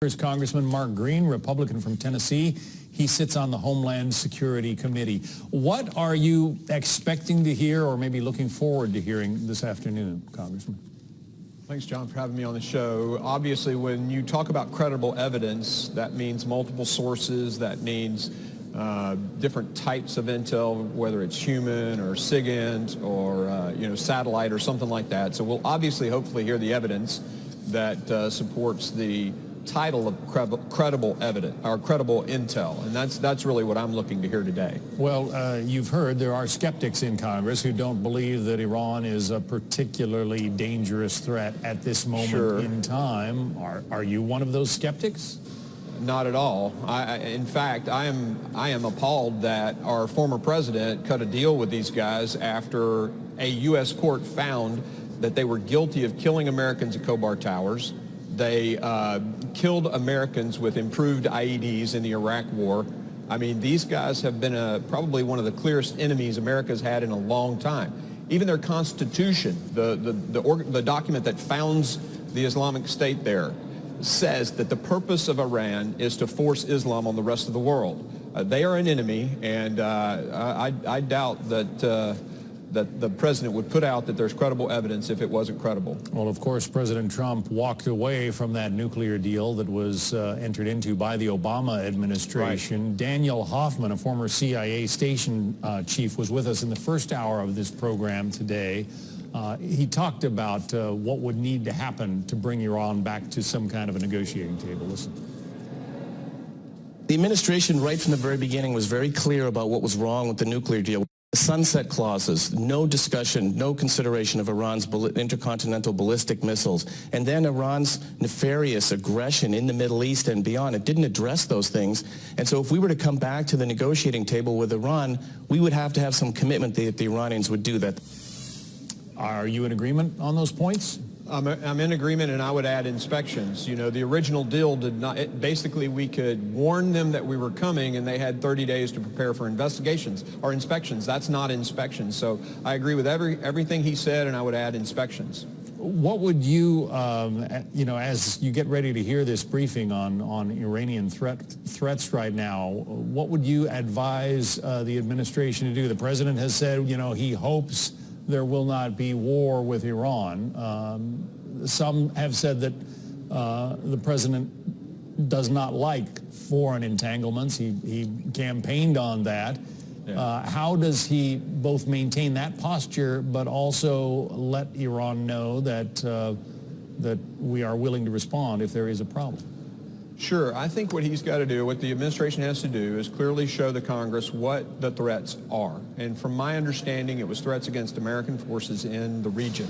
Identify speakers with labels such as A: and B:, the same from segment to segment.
A: Here's Congressman Mark Green, Republican from Tennessee. He sits on the Homeland Security Committee. What are you expecting to hear or maybe looking forward to hearing this afternoon, Congressman?
B: Thanks, John, for having me on the show. Obviously, when you talk about credible evidence, that means multiple sources. That means different types of intel, whether it's human or SIGINT or satellite or something like that. So we'll obviously, hopefully, hear the evidence that supports the title of credible evidence or credible intel, and that's really what I'm looking to hear today.
A: Well, you've heard there are skeptics in Congress who don't believe that Iran is a particularly dangerous threat at this moment in time. Are you one of those skeptics?
B: Not at all. In fact, I am appalled that our former president cut a deal with these guys after a U.S. court found that they were guilty of killing Americans at Khobar Towers. They killed Americans with improved IEDs in the Iraq War. I mean, these guys have been probably one of the clearest enemies America's had in a long time. Even their Constitution, the document that founds the Islamic State there, says that the purpose of Iran is to force Islam on the rest of the world. They are an enemy, and I doubt that the president would put out that there's credible evidence if it wasn't credible.
A: Well, of course, President Trump walked away from that nuclear deal that was entered into by the Obama administration. Right. Daniel Hoffman, a former CIA station chief, was with us in the first hour of this program today. He talked about what would need to happen to bring Iran back to some kind of a negotiating table. Listen.
C: The administration, right from the very beginning, was very clear about what was wrong with the nuclear deal. Sunset clauses, no discussion, no consideration of Iran's intercontinental ballistic missiles, and then Iran's nefarious aggression in the Middle East and beyond. It didn't address those things. And so if we were to come back to the negotiating table with Iran, we would have to have some commitment that the Iranians would do that.
A: Are you in agreement on those points?
B: I'm in agreement, and I would add inspections. You know, the original deal did not, basically we could warn them that we were coming, and they had 30 days to prepare for investigations or inspections. That's not inspections. So I agree with everything he said, and I would add inspections.
A: What would you, as you get ready to hear this briefing on Iranian threats right now, what would you advise the administration to do? The president has said, he hopes there will not be war with Iran. Some have said that the president does not like foreign entanglements. He campaigned on that. Yeah. How does he both maintain that posture but also let Iran know that that we are willing to respond if there is a problem?
B: Sure. I think what he's got to do, what the administration has to do, is clearly show the Congress what the threats are. And from my understanding, it was threats against American forces in the region.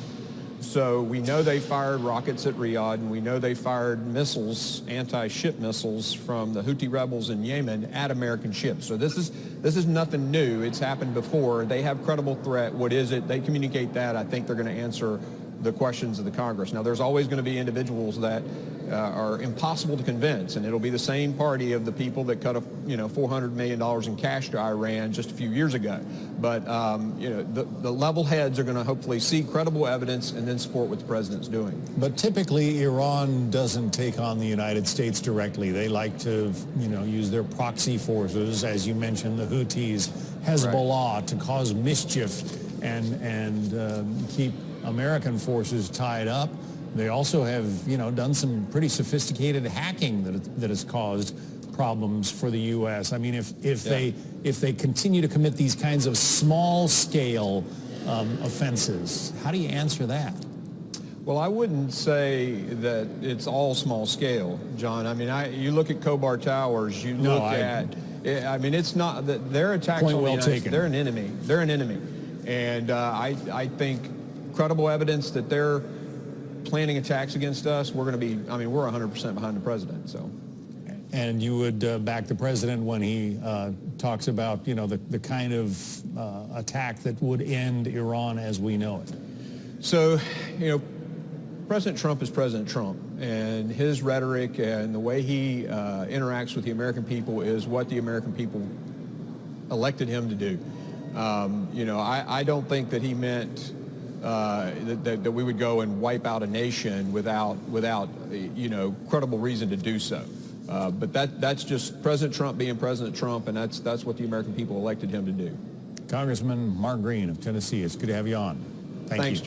B: So we know they fired rockets at Riyadh, and we know they fired missiles, anti-ship missiles, from the Houthi rebels in Yemen at American ships. So this is nothing new. It's happened before. They have credible threat. What is it? They communicate that. I think they're going to answer the questions of the Congress. Now, there's always going to be individuals that are impossible to convince, and it'll be the same party of the people that cut $400 million in cash to Iran just a few years ago. But the level heads are going to hopefully see credible evidence and then support what the president's doing.
A: But typically, Iran doesn't take on the United States directly. They like to, use their proxy forces, as you mentioned, the Houthis, Hezbollah, right, to cause mischief and keep American forces tied up. They also have, done some pretty sophisticated hacking that has caused problems for the U.S. I mean, if they continue to commit these kinds of small-scale offenses, how do you answer that?
B: Well, I wouldn't say that it's all small-scale, John. I mean, you look at Khobar Towers. You look at. I mean, it's not that their attacks on the United States. They're an enemy. They're an enemy, and I think credible evidence that they're planning attacks against us, we're going to be, we're 100% behind the president. So.
A: And you would back the president when he talks about, the kind of attack that would end Iran as we know it.
B: So, President Trump is President Trump, and his rhetoric and the way he interacts with the American people is what the American people elected him to do. I don't think that he meant that we would go and wipe out a nation without credible reason to do so. But that's just President Trump being President Trump, and that's what the American people elected him to do.
A: Congressman Mark Green of Tennessee, it's good to have you on. Thanks,
B: you.